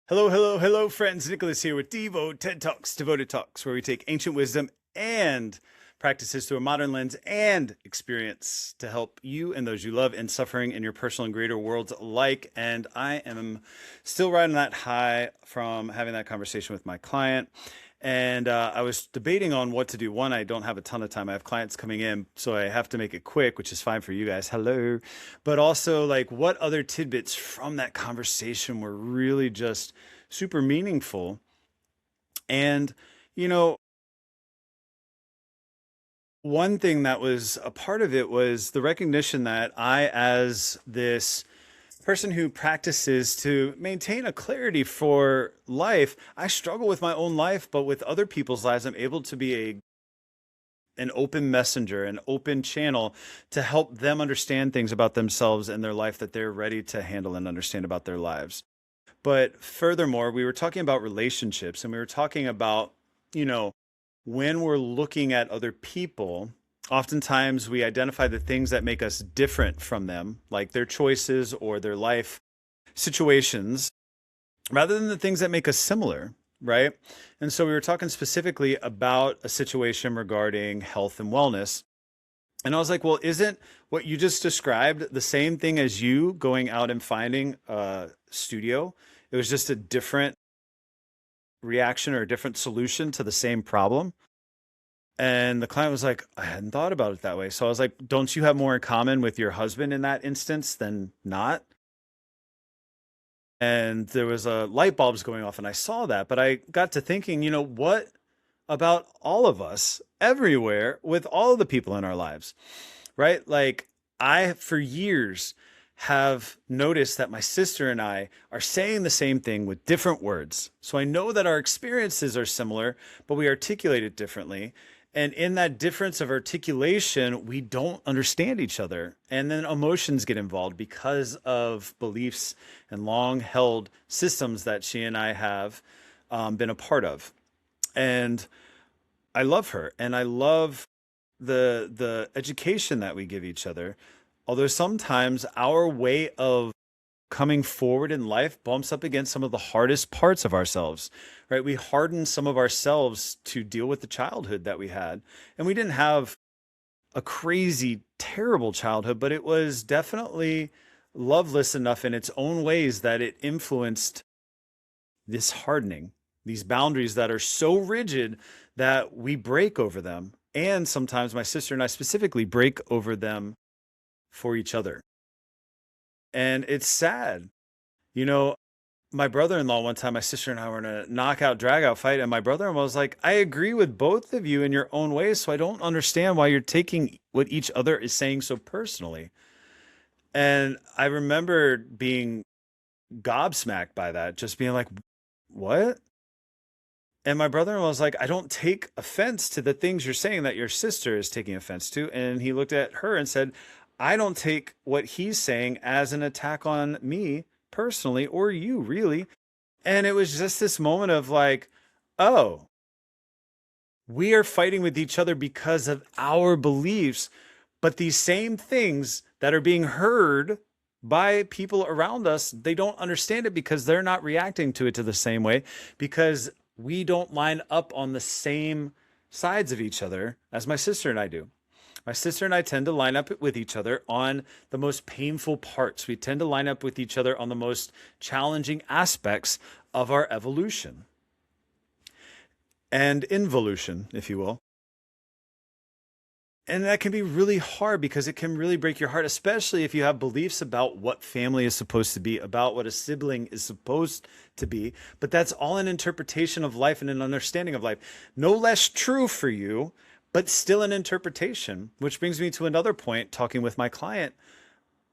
Hello, hello, hello, friends. Nicholas here with DIVO-Ted Talks, Devoted Talks, where we take ancient wisdom and practices through a modern lens and experience to help you and those you love in suffering in your personal and greater worlds alike. And I am still riding that high from having that conversation with my client. And I was debating on what to do. One, I don't have a ton of time. I have clients coming in, so I have to make it quick, which is fine for you guys. Hello. But also, like, what other tidbits from that conversation were really just super meaningful. And, you know, one thing that was a part of it was the recognition that I, as this person who practices to maintain a clarity for life, I struggle with my own life, but with other people's lives, I'm able to be an open messenger, an open channel to help them understand things about themselves and their life that they're ready to handle and understand about their lives. But furthermore, we were talking about relationships and we were talking about, you know, when we're looking at other people, oftentimes we identify the things that make us different from them, like their choices or their life situations, rather than the things that make us similar, right? And so we were talking specifically about a situation regarding health and wellness. And I was like, well, isn't what you just described the same thing as you going out and finding a studio? It was just a different reaction or a different solution to the same problem. And the client was like, I hadn't thought about it that way. So I was like, don't you have more in common with your husband in that instance than not? And there was a light bulbs going off and I saw that, but I got to thinking, what about all of us everywhere with all of the people in our lives, right? Like I, for years, have noticed that my sister and I are saying the same thing with different words. So I know that our experiences are similar, but we articulate it differently. And in that difference of articulation, we don't understand each other. And then emotions get involved because of beliefs and long held systems that she and I have been a part of. And I love her and I love the education that we give each other. Although sometimes our way of coming forward in life bumps up against some of the hardest parts of ourselves, right? We harden some of ourselves to deal with the childhood that we had. And we didn't have a crazy, terrible childhood, but it was definitely loveless enough in its own ways that it influenced this hardening, these boundaries that are so rigid that we break over them. And sometimes my sister and I specifically break over them for each other. And it's sad. You know, my brother-in-law one time, my sister and I were in a knockout drag out fight, and my brother-in-law was like, I agree with both of you in your own ways, so I don't understand why you're taking what each other is saying so personally. And I remember being gobsmacked by that, just being like, what? And my brother-in-law was like, I don't take offense to the things you're saying that your sister is taking offense to. And he looked at her and said, I don't take what he's saying as an attack on me personally or you really. And it was just this moment of like, oh, we are fighting with each other because of our beliefs, but these same things that are being heard by people around us, they don't understand it because they're not reacting to it to the same way because we don't line up on the same sides of each other as my sister and I do. My sister and I tend to line up with each other on the most painful parts. We tend to line up with each other on the most challenging aspects of our evolution and involution, if you will. And that can be really hard because it can really break your heart, especially if you have beliefs about what family is supposed to be, about what a sibling is supposed to be. But that's all an interpretation of life and an understanding of life. No less true for you, but still an interpretation, which brings me to another point talking with my client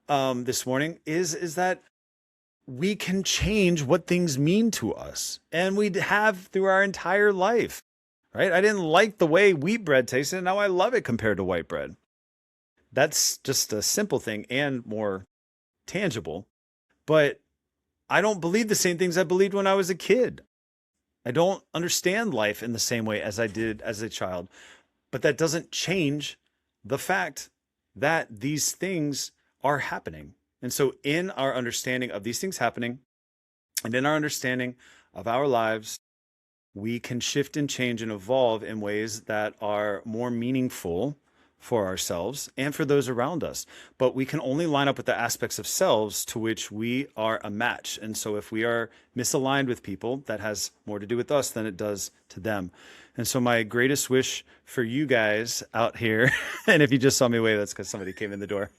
this morning is that we can change what things mean to us. And we have through our entire life, right? I didn't like the way wheat bread tasted. And now I love it compared to white bread. That's just a simple thing and more tangible. But I don't believe the same things I believed when I was a kid. I don't understand life in the same way as I did as a child. But that doesn't change the fact that these things are happening. And so in our understanding of these things happening, And in our understanding of our lives, we can shift and change and evolve in ways that are more meaningful for ourselves and for those around us. But we can only line up with the aspects of selves to which we are a match. And so if we are misaligned with people, that has more to do with us than it does to them. And so my greatest wish for you guys out here, and if you just saw me wave, that's because somebody came in the door.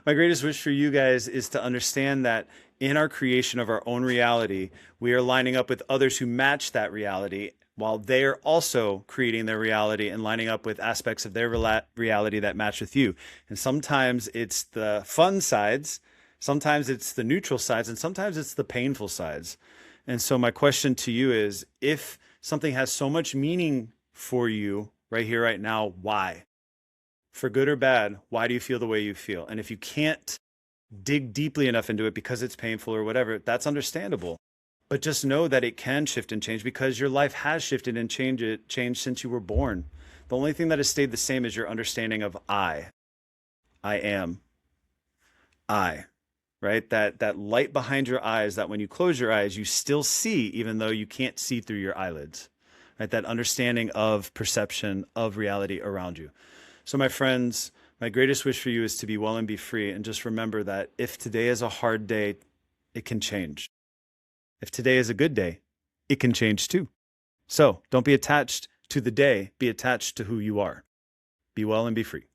My greatest wish for you guys is to understand that in our creation of our own reality, we are lining up with others who match that reality while they are also creating their reality and lining up with aspects of their reality that match with you. And sometimes it's the fun sides, sometimes it's the neutral sides, and sometimes it's the painful sides. And so my question to you is, if something has so much meaning for you right here, right now, why? For good or bad, why do you feel the way you feel? And if you can't dig deeply enough into it because it's painful or whatever, that's understandable. But just know that it can shift and change because your life has shifted and changed since you were born. The only thing that has stayed the same is your understanding of I am, I, right? That light behind your eyes, that when you close your eyes, you still see, even though you can't see through your eyelids, right? That understanding of perception of reality around you. So my friends, my greatest wish for you is to be well and be free. And just remember that if today is a hard day, it can change. If today is a good day, it can change too. So don't be attached to the day, be attached to who you are. Be well and be free.